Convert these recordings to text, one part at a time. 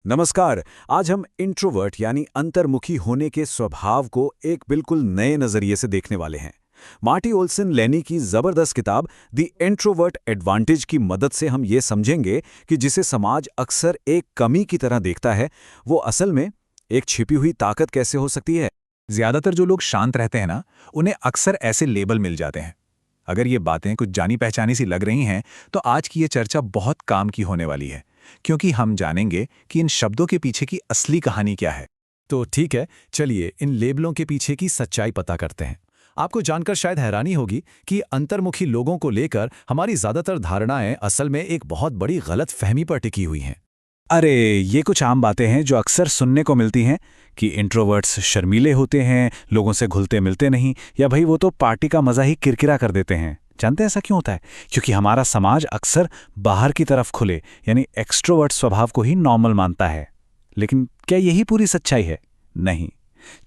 नमस्कार। आज हम इंट्रोवर्ट यानी अंतर्मुखी होने के स्वभाव को एक बिल्कुल नए नजरिए से देखने वाले हैं। मार्टी ओल्सन लेनी की जबरदस्त किताब द इंट्रोवर्ट एडवांटेज की मदद से हम ये समझेंगे कि जिसे समाज अक्सर एक कमी की तरह देखता है, वो असल में एक छिपी हुई ताकत कैसे हो सकती है। ज्यादातर जो लोग शांत रहते हैं ना, उन्हें अक्सर ऐसे लेबल मिल जाते हैं। अगर ये बातें कुछ जानी पहचानी सी लग रही हैं, तो आज की ये चर्चा बहुत काम की होने वाली है, क्योंकि हम जानेंगे कि इन शब्दों के पीछे की असली कहानी क्या है। तो ठीक है, चलिए इन लेबलों के पीछे की सच्चाई पता करते हैं। आपको जानकर शायद हैरानी होगी कि अंतर्मुखी लोगों को लेकर हमारी ज्यादातर धारणाएं असल में एक बहुत बड़ी गलत फहमी पर टिकी हुई हैं। अरे, ये कुछ आम बातें हैं जो अक्सर सुनने को मिलती हैं कि इंट्रोवर्ट्स शर्मीले होते हैं, लोगों से घुलते मिलते नहीं, या भाई वो तो पार्टी का मजा ही किरकिरा कर देते हैं। जानते हैं ऐसा क्यों होता है? क्योंकि हमारा समाज अक्सर बाहर की तरफ खुले यानी एक्सट्रोवर्ट स्वभाव को ही नॉर्मल मानता है। लेकिन क्या यही पूरी सच्चाई है? नहीं।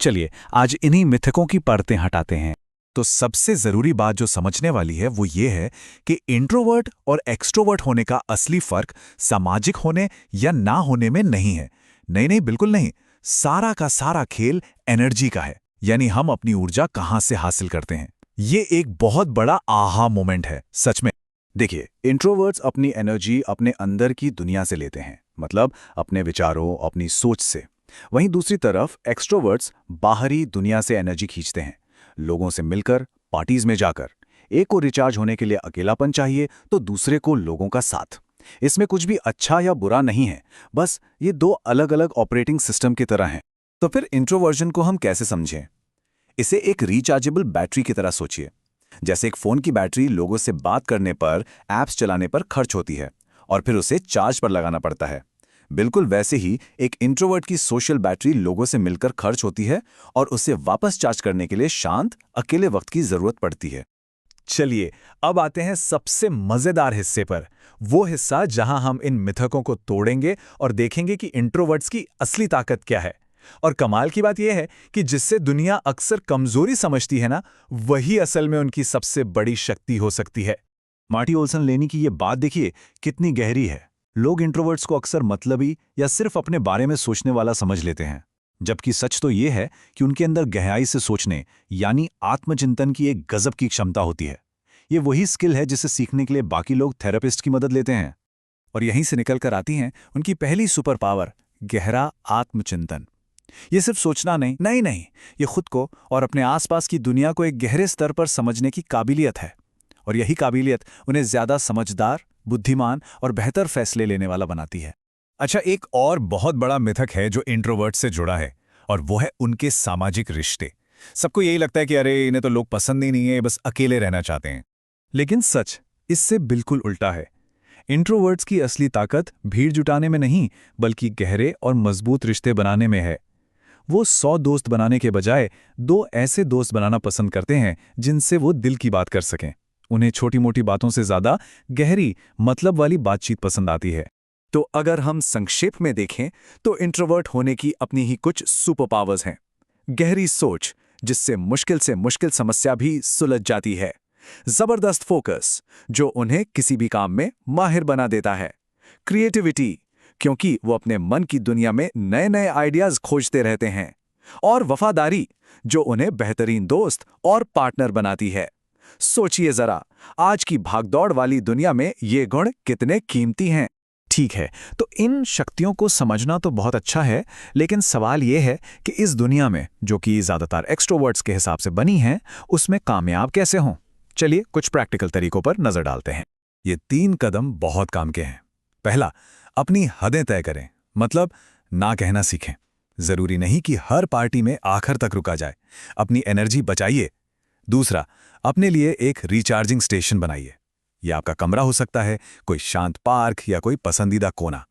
चलिए आज इन्हीं मिथकों की परतें हटाते हैं। तो सबसे जरूरी बात जो समझने वाली है वो ये है कि इंट्रोवर्ट और एक्सट्रोवर्ट होने का असली फर्क सामाजिक होने या ना होने में नहीं है। नहीं नहीं, बिल्कुल नहीं। सारा का सारा खेल एनर्जी का है, यानी हम अपनी ऊर्जा कहां से हासिल करते हैं। ये एक बहुत बड़ा आहा मोमेंट है सच में। देखिए, इंट्रोवर्ट्स अपनी एनर्जी अपने अंदर की दुनिया से लेते हैं, मतलब अपने विचारों, अपनी सोच से। वहीं दूसरी तरफ एक्सट्रोवर्ट्स बाहरी दुनिया से एनर्जी खींचते हैं, लोगों से मिलकर, पार्टीज में जाकर। एक को रिचार्ज होने के लिए अकेलापन चाहिए, तो दूसरे को लोगों का साथ। इसमें कुछ भी अच्छा या बुरा नहीं है, बस ये दो अलग अलग ऑपरेटिंग सिस्टम की तरह हैं। तो फिर इंट्रोवर्जन को हम कैसे समझें? इसे एक रिचार्जेबल बैटरी की तरह सोचिए। जैसे एक फोन की बैटरी लोगों से बात करने पर, ऐप्स चलाने पर खर्च होती है और फिर उसे चार्ज पर लगाना पड़ता है। बिल्कुल वैसे ही एक इंट्रोवर्ट की सोशल बैटरी लोगों से मिलकर खर्च होती है और उसे वापस चार्ज करने के लिए शांत, अकेले वक्त की जरूरत पड़ती है। चलिए अब आते हैं सबसे मजेदार हिस्से पर, वो हिस्सा जहां हम इन मिथकों को तोड़ेंगे और देखेंगे कि इंट्रोवर्ट्स की असली ताकत क्या है। और कमाल की बात यह है कि जिससे दुनिया अक्सर कमजोरी समझती है ना, वही असल में उनकी सबसे बड़ी शक्ति हो सकती है। मार्टी ओल्सन लेनी की ये बात देखिए कितनी गहरी है। लोग इंट्रोवर्ट्स को अक्सर मतलबी या सिर्फ अपने बारे में सोचने वाला समझ लेते हैं, जबकि सच तो ये है कि उनके अंदर गहराई से सोचने यानी आत्मचिंतन की एक गजब की क्षमता होती है। ये वही स्किल है जिसे सीखने के लिए बाकी लोग थेरेपिस्ट की मदद लेते हैं। और यहीं से निकल कर आती हैं उनकी पहली सुपर पावर, गहरा आत्मचिंतन। ये सिर्फ सोचना नहीं नहीं नहीं, ये खुद को और अपने आसपास की दुनिया को एक गहरे स्तर पर समझने की काबिलियत है। और यही काबिलियत उन्हें ज्यादा समझदार, बुद्धिमान और बेहतर फैसले लेने वाला बनाती है। अच्छा, एक और बहुत बड़ा मिथक है जो इंट्रोवर्ट से जुड़ा है, और वो है उनके सामाजिक रिश्ते। सबको यही लगता है कि अरे इन्हें तो लोग पसंद ही नहीं है, बस अकेले रहना चाहते हैं। लेकिन सच इससे बिल्कुल उल्टा है। इंट्रोवर्ट्स की असली ताकत भीड़ जुटाने में नहीं, बल्कि गहरे और मजबूत रिश्ते बनाने में है। वो 100 दोस्त बनाने के बजाय 2 ऐसे दोस्त बनाना पसंद करते हैं जिनसे वो दिल की बात कर सकें। उन्हें छोटी मोटी बातों से ज्यादा गहरी, मतलब वाली बातचीत पसंद आती है। तो अगर हम संक्षेप में देखें तो इंट्रोवर्ट होने की अपनी ही कुछ सुपर पावर्स हैं। गहरी सोच, जिससे मुश्किल समस्या भी सुलझ जाती है। जबरदस्त फोकस, जो उन्हें किसी भी काम में माहिर बना देता है। क्रिएटिविटी, क्योंकि वो अपने मन की दुनिया में नए नए आइडियाज खोजते रहते हैं। और वफादारी, जो उन्हें बेहतरीन दोस्त और पार्टनर बनाती है। सोचिए जरा, आज की भागदौड़ वाली दुनिया में ये गुण कितने कीमती हैं। ठीक है, तो इन शक्तियों को समझना तो बहुत अच्छा है, लेकिन सवाल यह है कि इस दुनिया में, जो कि ज्यादातर एक्सट्रोवर्ट्स के हिसाब से बनी है, उसमें कामयाब कैसे हों? चलिए कुछ प्रैक्टिकल तरीकों पर नजर डालते हैं। ये 3 कदम बहुत काम के हैं। पहला, अपनी हदें तय करें, मतलब ना कहना सीखें। जरूरी नहीं कि हर पार्टी में आखिर तक रुका जाए, अपनी एनर्जी बचाइए। दूसरा, अपने लिए एक रिचार्जिंग स्टेशन बनाइए। यह आपका कमरा हो सकता है, कोई शांत पार्क या कोई पसंदीदा कोना।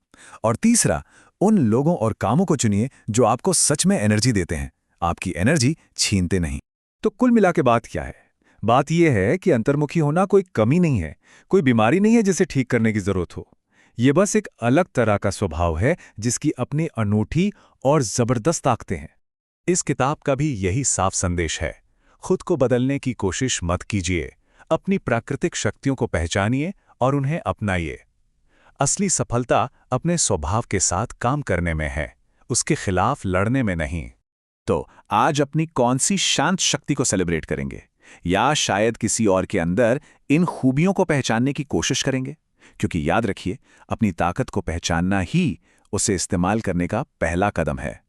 और तीसरा, उन लोगों और कामों को चुनिए जो आपको सच में एनर्जी देते हैं, आपकी एनर्जी छीनते नहीं। तो कुल मिला के बात क्या है? बात यह है कि अंतर्मुखी होना कोई कमी नहीं है, कोई बीमारी नहीं है जिसे ठीक करने की जरूरत हो। ये बस एक अलग तरह का स्वभाव है जिसकी अपनी अनूठी और जबरदस्त ताकतें हैं। इस किताब का भी यही साफ संदेश है। खुद को बदलने की कोशिश मत कीजिए, अपनी प्राकृतिक शक्तियों को पहचानिए और उन्हें अपनाइए। असली सफलता अपने स्वभाव के साथ काम करने में है, उसके खिलाफ लड़ने में नहीं। तो आज अपनी कौन सी शांत शक्ति को सेलिब्रेट करेंगे, या शायद किसी और के अंदर इन खूबियों को पहचानने की कोशिश करेंगे? क्योंकि याद रखिए, अपनी ताकत को पहचानना ही उसे इस्तेमाल करने का पहला कदम है।